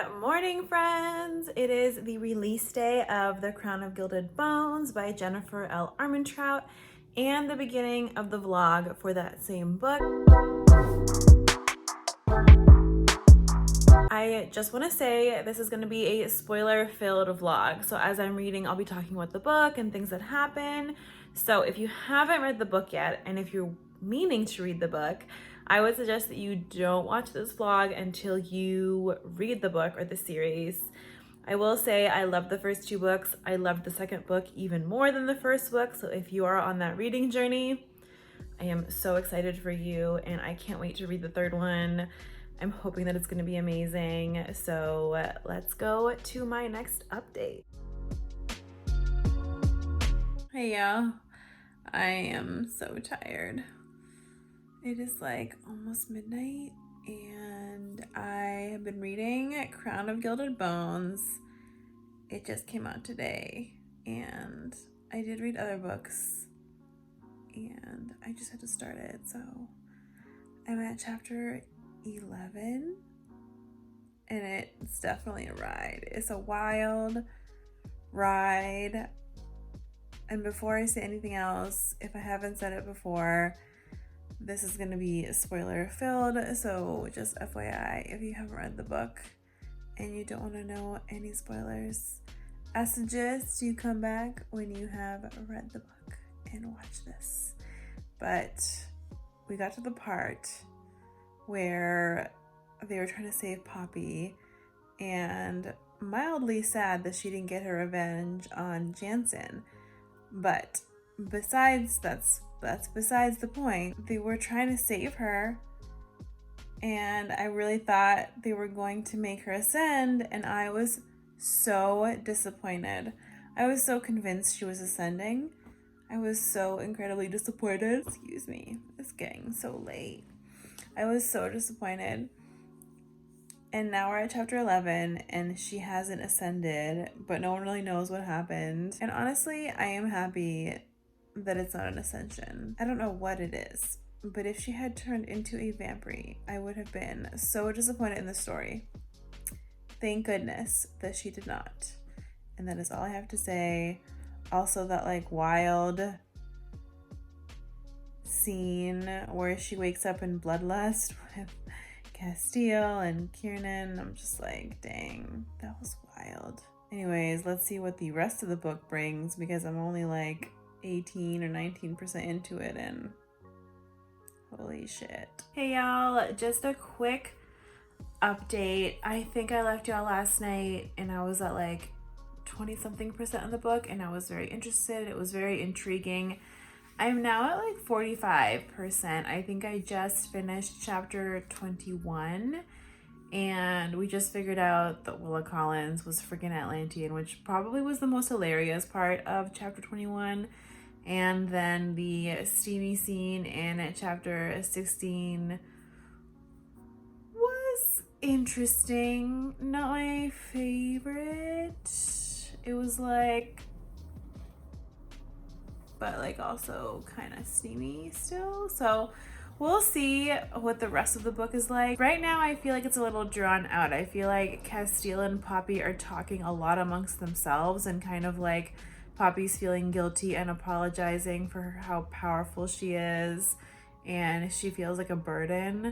morning, friends. It is the release day of The Crown of Gilded Bones by Jennifer L Armentrout and the beginning of the vlog for that same book. I just want to say this is going to be a spoiler-filled vlog. So as I'm reading, I'll be talking about the book and things that happen. So if you haven't read the book yet, and if you're meaning to read the book, I would suggest that you don't watch this vlog until you read the book or the series. I will say I love the first two books. I loved the second book even more than the first book. So if you are on that reading journey, I am so excited for you and I can't wait to read the third one. I'm hoping that it's going to be amazing. So let's go to my next update. Hey y'all, I am so tired. It is like almost midnight and I have been reading Crown of Gilded Bones. It just came out today and I did read other books and I just had to start it. So I'm at chapter 11 and it's definitely a ride. It's a wild ride. And before I say anything else, if I haven't said it before, this is going to be spoiler filled, so just FYI, if you haven't read the book and you don't want to know any spoilers, I suggest you come back when you have read the book and watch this. But we got to the part where they were trying to save Poppy and mildly sad that she didn't get her revenge on Jansen. But besides, that's besides the point. They were trying to save her and I really thought they were going to make her ascend and I was so disappointed. I was so convinced she was ascending. I was so incredibly disappointed. Excuse me, it's getting so late. I was so disappointed. And now we're at chapter 11 and she hasn't ascended, but no one really knows what happened. And honestly, I am happy that it's not an ascension. I don't know what it is, but if she had turned into a vampire, I would have been so disappointed in the story. Thank goodness that she did not. And that is all I have to say. Also, that like wild scene where she wakes up in bloodlust with Castile and Kiernan, I'm just like, dang, that was wild. Anyways, let's see what the rest of the book brings because I'm only like 18 or 19% into it and holy shit. Hey y'all, just a quick update. I think I left y'all last night and I was at like 20-something% of the book and I was very interested. It was very intriguing. I'm now at like 45%. I think I just finished chapter 21 and we just figured out that Willa Collins was freaking Atlantean, which probably was the most hilarious part of chapter 21. And then the steamy scene in chapter 16 was interesting. Not my favorite. It was like, but like also kind of steamy still. So we'll see what the rest of the book is like. Right now, I feel like it's a little drawn out. I feel like Castile and Poppy are talking a lot amongst themselves and kind of like Poppy's feeling guilty and apologizing for how powerful she is. And she feels like a burden,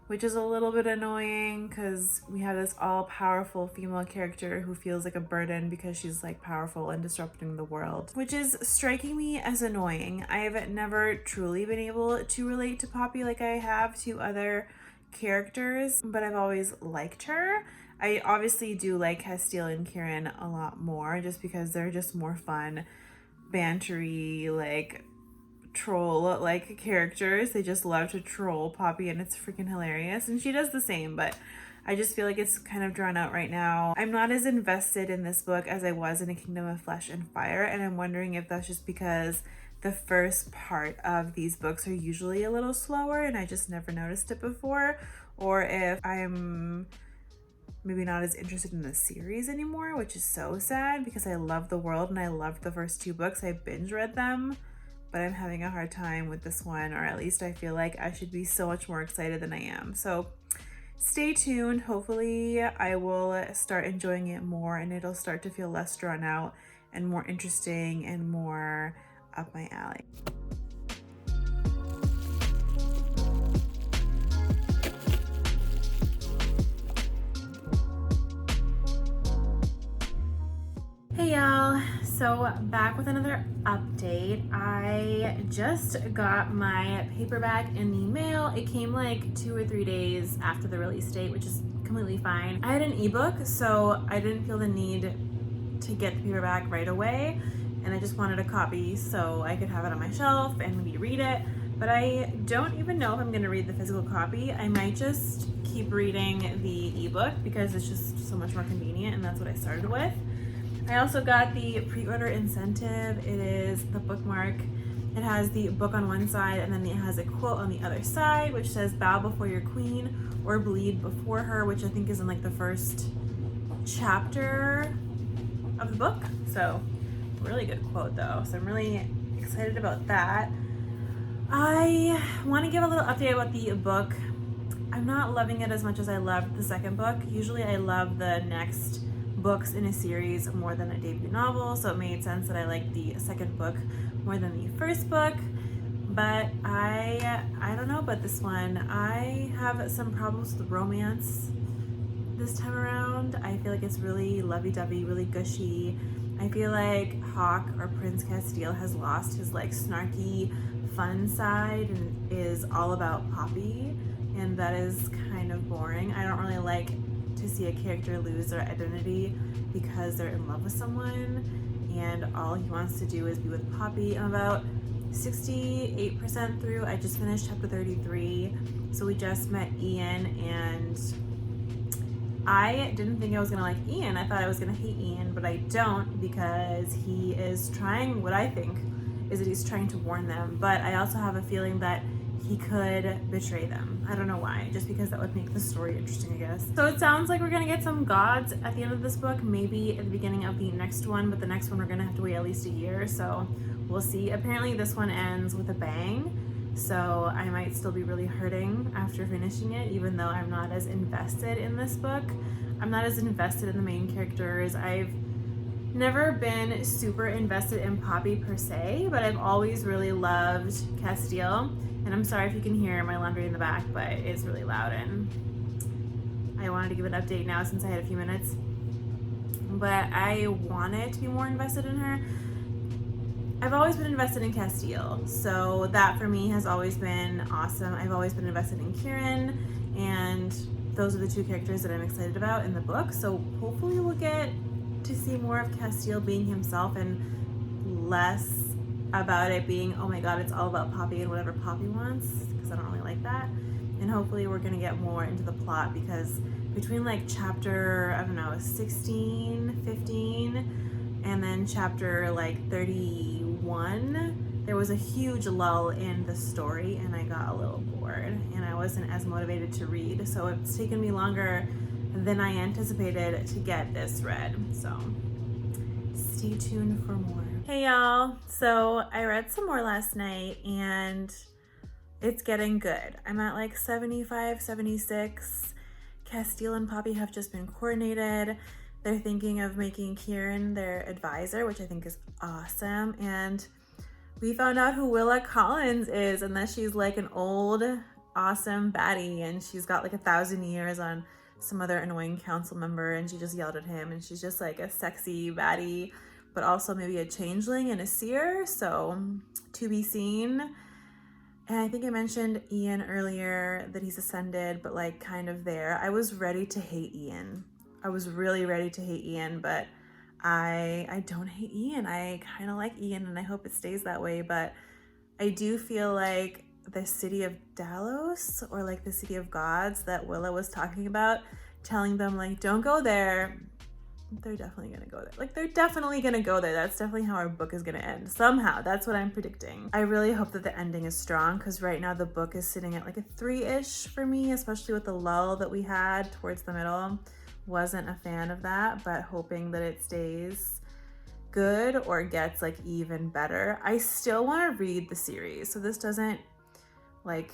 which is a little bit annoying because we have this all-powerful female character who feels like a burden because she's like powerful and disrupting the world, which is striking me as annoying. I've never truly been able to relate to Poppy like I have to other characters, but I've always liked her. I obviously do like Castile and Kieran a lot more just because they're just more fun, bantery, like troll like characters. They just love to troll Poppy and it's freaking hilarious, and she does the same, but I just feel like it's kind of drawn out right now. I'm not as invested in this book as I was in A Kingdom of Flesh and Fire, and I'm wondering if that's just because the first part of these books are usually a little slower and I just never noticed it before, or if I'm maybe not as interested in the series anymore, which is so sad because I love the world and I loved the first two books. I binge read them, but I'm having a hard time with this one, or at least I feel like I should be so much more excited than I am. So stay tuned. Hopefully I will start enjoying it more and it'll start to feel less drawn out and more interesting and more up my alley. Hey y'all, so back with another update. I just got my paperback in the mail. It came like 2 or 3 days after the release date, which is completely fine. I had an ebook, so I didn't feel the need to get the paperback right away, and I just wanted a copy so I could have it on my shelf and maybe read it. But I don't even know if I'm gonna read the physical copy. I might just keep reading the ebook because it's just so much more convenient, and that's what I started with. I also got the pre-order incentive. It is the bookmark. It has the book on one side and then it has a quote on the other side which says bow before your queen or bleed before her, which I think is in like the first chapter of the book. So really good quote though. So I'm really excited about that. I want to give a little update about the book. I'm not loving it as much as I loved the second book. Usually I love the next books in a series more than a debut novel, so it made sense that I liked the second book more than the first book. But I don't know about this one. I have some problems with romance this time around. I feel like it's really lovey-dovey, really gushy. I feel like Hawk or Prince Castile has lost his like snarky fun side and is all about Poppy, and that is kind of boring. I don't really like to see a character lose their identity because they're in love with someone and all he wants to do is be with Poppy. I'm about 68% through. I just finished chapter 33. So we just met Ian and I didn't think I was gonna like Ian. I thought I was gonna hate Ian, but I don't, because he is trying, what I think is that he's trying to warn them, but I also have a feeling that he could betray them. I don't know why, just because that would make the story interesting, I guess. So it sounds like we're gonna get some gods at the end of this book, maybe at the beginning of the next one, but the next one we're gonna have to wait at least a year, so we'll see. Apparently this one ends with a bang, so I might still be really hurting after finishing it, even though I'm not as invested in this book. I'm not as invested in the main characters. I've never been super invested in Poppy per se, but I've always really loved Castile. And I'm sorry if you can hear my laundry in the back, but it's really loud and I wanted to give an update now since I had a few minutes. But I wanted to be more invested in her. I've always been invested in Castile, so that for me has always been awesome. I've always been invested in Kieran, and those are the two characters that I'm excited about in the book. So hopefully we'll get to see more of Castile being himself and less about it being, oh my god, it's all about Poppy and whatever Poppy wants, because I don't really like that. And hopefully we're gonna get more into the plot, because between like chapter, I don't know, 16, 15, and then chapter like 31, there was a huge lull in the story and I got a little bored and I wasn't as motivated to read. So it's taken me longer than I anticipated to get this read. So stay tuned for more. Hey y'all, so I read some more last night and it's getting good. I'm at like 75, 76. Castile and Poppy have just been coordinated. They're thinking of making Kieran their advisor, which I think is awesome. And we found out who Willa Collins is, and that she's like an old, awesome baddie, and she's got like 1,000 years on some other annoying council member, and she just yelled at him, and she's just like a sexy baddie, but also maybe a changeling and a seer, so to be seen. And I think I mentioned Ian earlier, that he's ascended, but like kind of there. I was ready to hate Ian. I was really ready to hate Ian, but I don't hate Ian. I kind of like Ian and I hope it stays that way, but I do feel like the city of Dalos, or like the city of gods that Willa was talking about, telling them like, don't go there. They're definitely gonna go there. Like, they're definitely gonna go there. That's definitely how our book is gonna end. Somehow, that's what I'm predicting. I really hope that the ending is strong, because right now the book is sitting at like a 3-ish for me, especially with the lull that we had towards the middle. Wasn't a fan of that, but hoping that it stays good or gets like even better. I still want to read the series, so this doesn't like,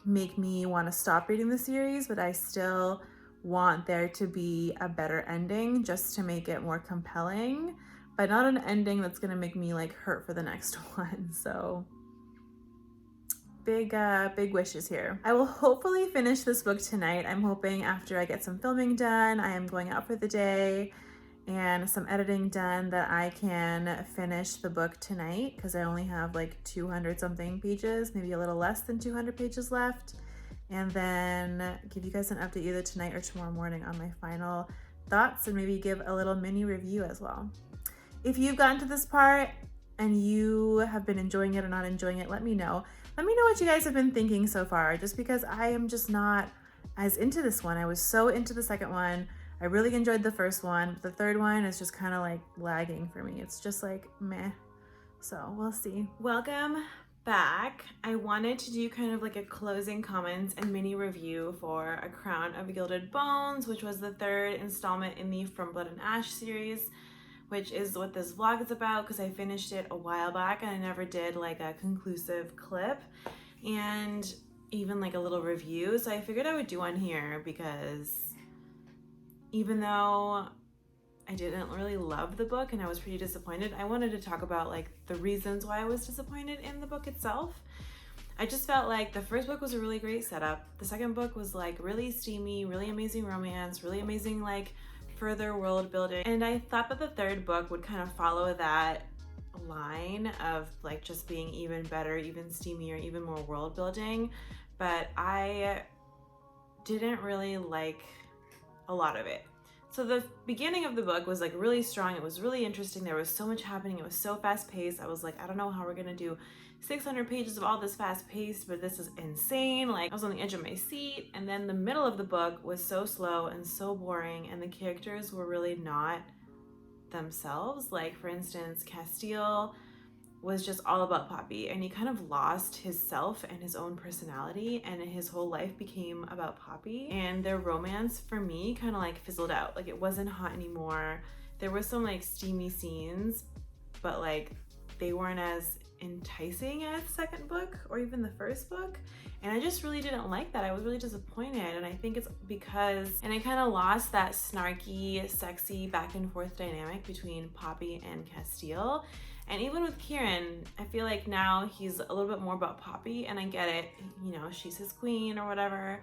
make me want to stop reading the series, but I still want there to be a better ending just to make it more compelling, but not an ending that's going to make me like hurt for the next one. So big wishes here. I will hopefully finish this book tonight. I'm hoping after I get some filming done, I am going out for the day, and some editing done, that I can finish the book tonight, because I only have like 200 something pages, maybe a little less than 200 pages left, and then give you guys an update either tonight or tomorrow morning on my final thoughts, and maybe give a little mini review as well. If you've gotten to this part and you have been enjoying it or not enjoying it, let me know. Let me know what you guys have been thinking so far, just because I am just not as into this one. I was so into the second one. I really enjoyed the first one, but the third one is just kind of like lagging for me. It's just like meh. So we'll see. Welcome back. I wanted to do kind of like a closing comments and mini review for A Crown of Gilded Bones, which was the third installment in the From Blood and Ash series, which is what this vlog is about, because I finished it a while back and I never did like a conclusive clip and even like a little review. So I figured I would do one here, because even though I didn't really love the book and I was pretty disappointed, I wanted to talk about like the reasons why I was disappointed in the book itself. I just felt like the first book was a really great setup. The second book was like really steamy, really amazing romance, really amazing like further world building. And I thought that the third book would kind of follow that line of like just being even better, even steamier, even more world building. But I didn't really like a lot of it. So the beginning of the book was like really strong. It was really interesting. There was so much happening. It was so fast paced. I was like, I don't know how we're gonna do 600 pages of all this fast paced, but this is insane. Like I was on the edge of my seat. And then the middle of the book was so slow and so boring, and the characters were really not themselves. Like for instance, Castile was just all about Poppy, and he kind of lost his self and his own personality, and his whole life became about Poppy, and their romance for me kind of like fizzled out. Like it wasn't hot anymore. There were some like steamy scenes, but like they weren't as enticing as the second book or even the first book, and I just really didn't like that. I was really disappointed, and I think it's because, and I kind of lost that snarky, sexy back and forth dynamic between Poppy and Castile. And even with Kieran, I feel like now he's a little bit more about Poppy, and I get it, you know, she's his queen or whatever,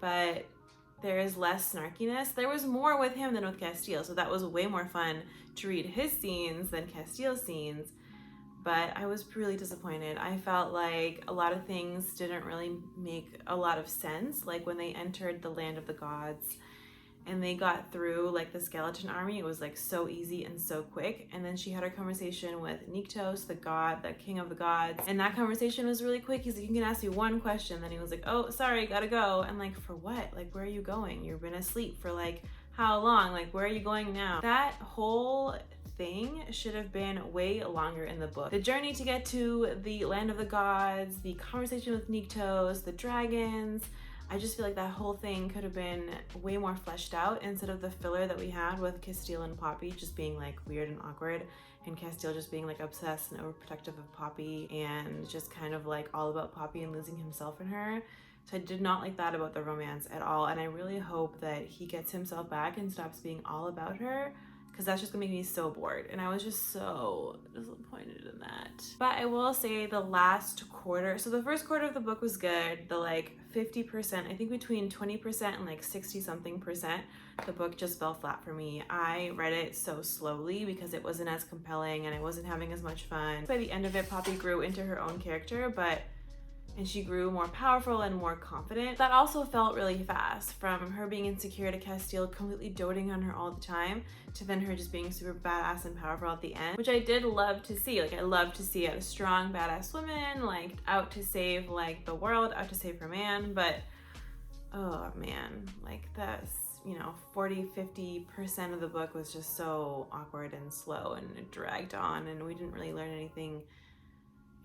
but there is less snarkiness. There was more with him than with Castile, so that was way more fun to read his scenes than Castile's scenes, but I was really disappointed. I felt like a lot of things didn't really make a lot of sense, like when they entered the land of the gods and they got through like the skeleton army, it was like so easy and so quick. And then she had her conversation with Nyktos, the god, the king of the gods. And that conversation was really quick. He's like, you can ask me one question. Then he was like, oh, sorry, gotta go. And like, for what? Like, where are you going? You've been asleep for like how long? Like, where are you going now? That whole thing should have been way longer in the book. The journey to get to the land of the gods, the conversation with Nyktos, the dragons, I just feel like that whole thing could have been way more fleshed out instead of the filler that we had with Castile and Poppy just being like weird and awkward, and Castile just being like obsessed and overprotective of Poppy and just kind of like all about Poppy and losing himself in her. So I did not like that about the romance at all, and I really hope that he gets himself back and stops being all about her, because that's just gonna make me so bored, and I was just so disappointed in that. But I will say the last quarter, so the first quarter of the book was good. The like 50%, I think between 20% and like 60 something percent, the book just fell flat for me. I read it so slowly because it wasn't as compelling and I wasn't having as much fun. By the end of it, Poppy grew into her own character, and she grew more powerful and more confident. That also felt really fast, from her being insecure to Castile completely doting on her all the time, to then her just being super badass and powerful at the end, which I did love to see. Like I love to see a strong badass woman like out to save like the world, out to save her man, but oh man, like that's, you know, 40-50% of the book was just so awkward and slow, and it dragged on, and we didn't really learn anything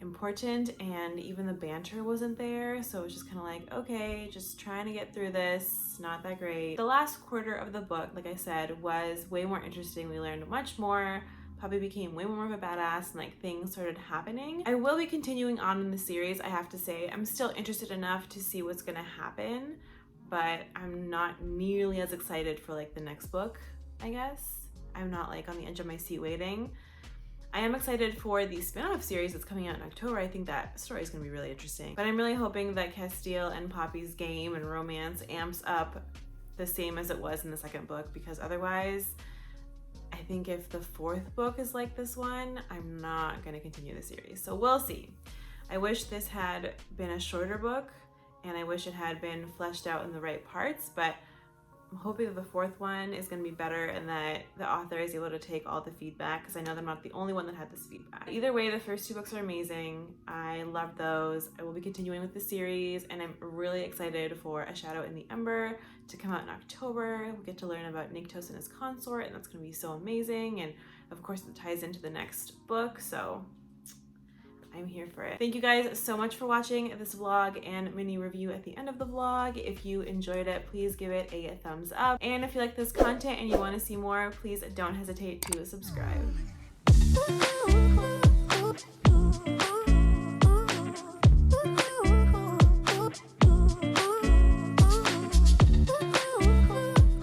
important, and even the banter wasn't there, so it was just kind of like, okay, just trying to get through this, not that great. The last quarter of the book, like I said, was way more interesting. We learned much more. Poppy became way more of a badass and like things started happening. I will be continuing on in the series, I have to say. I'm still interested enough to see what's gonna happen, but I'm not nearly as excited for like the next book, I guess. I'm not like on the edge of my seat waiting. I am excited for the spin-off series that's coming out in October. I think that story is going to be really interesting. But I'm really hoping that Castile and Poppy's game and romance amps up the same as it was in the second book, because otherwise, I think if the fourth book is like this one, I'm not going to continue the series. So we'll see. I wish this had been a shorter book, and I wish it had been fleshed out in the right parts, but I'm hoping that the fourth one is going to be better and that the author is able to take all the feedback, because I know I'm not the only one that had this feedback. Either way, the first two books are amazing. I love those. I will be continuing with the series, and I'm really excited for A Shadow in the Ember to come out in October. We'll get to learn about Nyktos and his consort, and that's going to be so amazing. And of course, it ties into the next book, so I'm here for it. Thank you guys so much for watching this vlog and mini review at the end of the vlog. If you enjoyed it, please give it a thumbs up. And if you like this content and you want to see more, please don't hesitate to subscribe.